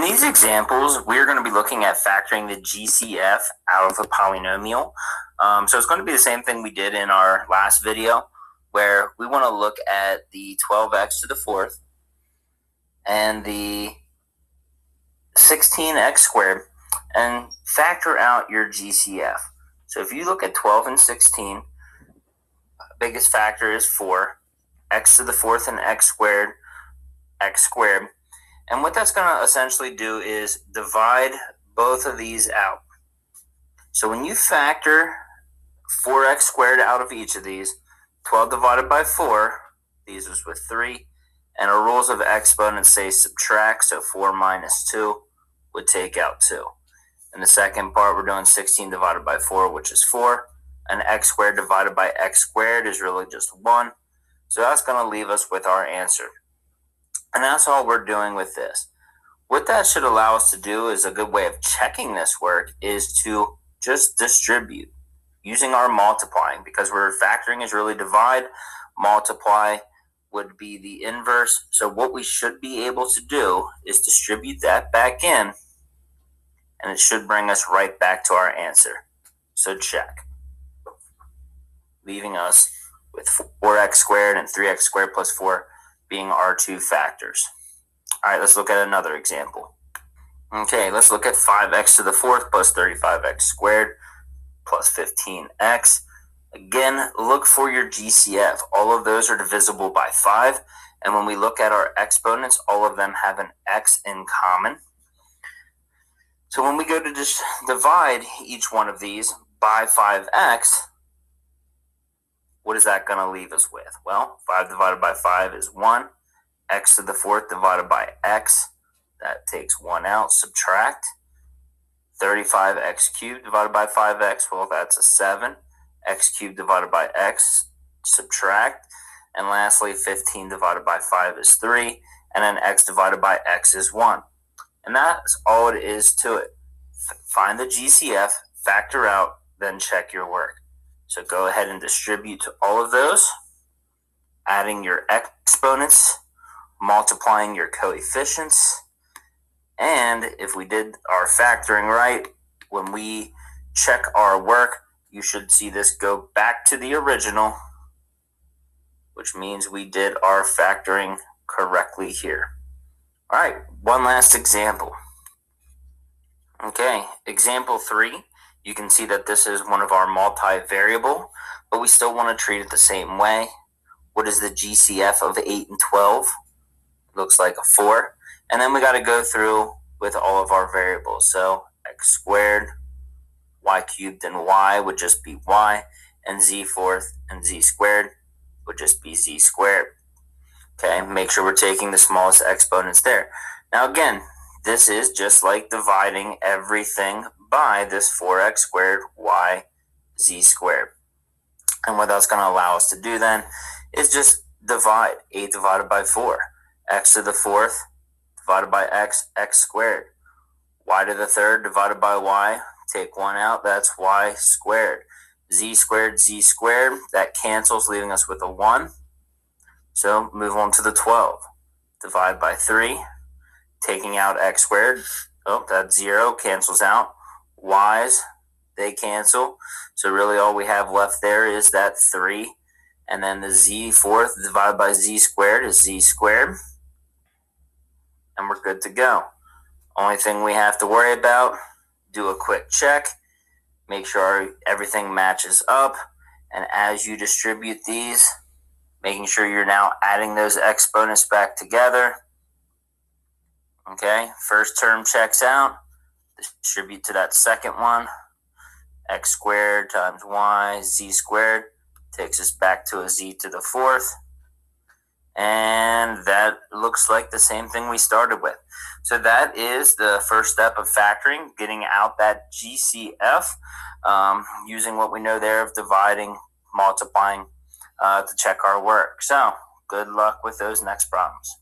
these examples, we're going to be looking at factoring the GCF out of a polynomial. So it's going to be the same thing we did in our last video, where we want to look at the 12x to the fourth and the 16x squared and factor out your GCF. So if you look at 12 and 16, biggest factor is 4, x to the fourth and x squared. And what that's going to essentially do is divide both of these out. So when you factor 4x squared out of each of these, 12 divided by 4, these is with 3, and our rules of exponents say subtract, so 4 minus 2 would take out 2. In the second part, we're doing 16 divided by 4, which is 4, and x squared divided by x squared is really just 1. So that's going to leave us with our answer. And that's all we're doing with this. What that should allow us to do is a good way of checking this work is to just distribute using our multiplying, because we're factoring is really divide. Multiply would be the inverse. So what we should be able to do is distribute that back in, and it should bring us right back to our answer. So check. Leaving us with 4x squared and 3x squared plus 4 being our two factors. All right, let's look at another example. Okay, let's look at 5x to the fourth plus 35x squared plus 15x. Again, look for your GCF. All of those are divisible by 5. And when we look at our exponents, all of them have an x in common. So when we go to just divide each one of these by 5x, what is that going to leave us with? Well, 5 divided by 5 is 1. X to the fourth divided by x, that takes 1 out. Subtract. 35x cubed divided by 5x, well, that's a 7. X cubed divided by x, subtract. And lastly, 15 divided by 5 is 3. And then x divided by x is 1. And that's all it is to it. Find the GCF, factor out, then check your work. So go ahead and distribute to all of those, adding your exponents, multiplying your coefficients, and if we did our factoring right, when we check our work, you should see this go back to the original, which means we did our factoring correctly here. All right, one last example. Okay, example 3. You can see that this is one of our multivariable, but we still want to treat it the same way. What is the GCF of 8 and 12? Looks like a 4. And then we got to go through with all of our variables. So x squared, y cubed, and y would just be y, and z fourth and z squared would just be z squared. Okay, make sure we're taking the smallest exponents there. Now again, this is just like dividing everything by this 4x squared y z squared. And what that's going to allow us to do then is just divide 8 divided by 4. X to the fourth divided by x, x squared. Y to the third divided by y, take 1 out, that's y squared. Z squared, that cancels, leaving us with a 1. So move on to the 12. Divide by 3, taking out x squared. Oh, that's 0, cancels out. Y's, they cancel. So really all we have left there is that 3. And then the z fourth divided by z squared is z squared. And we're good to go. Only thing we have to worry about, do a quick check. Make sure everything matches up. And as you distribute these, making sure you're now adding those exponents back together. Okay, first term checks out. Distribute to that second one. X squared times y, z squared, takes us back to a z to the fourth. And that looks like the same thing we started with. So that is the first step of factoring, getting out that GCF, using what we know there of dividing, multiplying to check our work. So good luck with those next problems.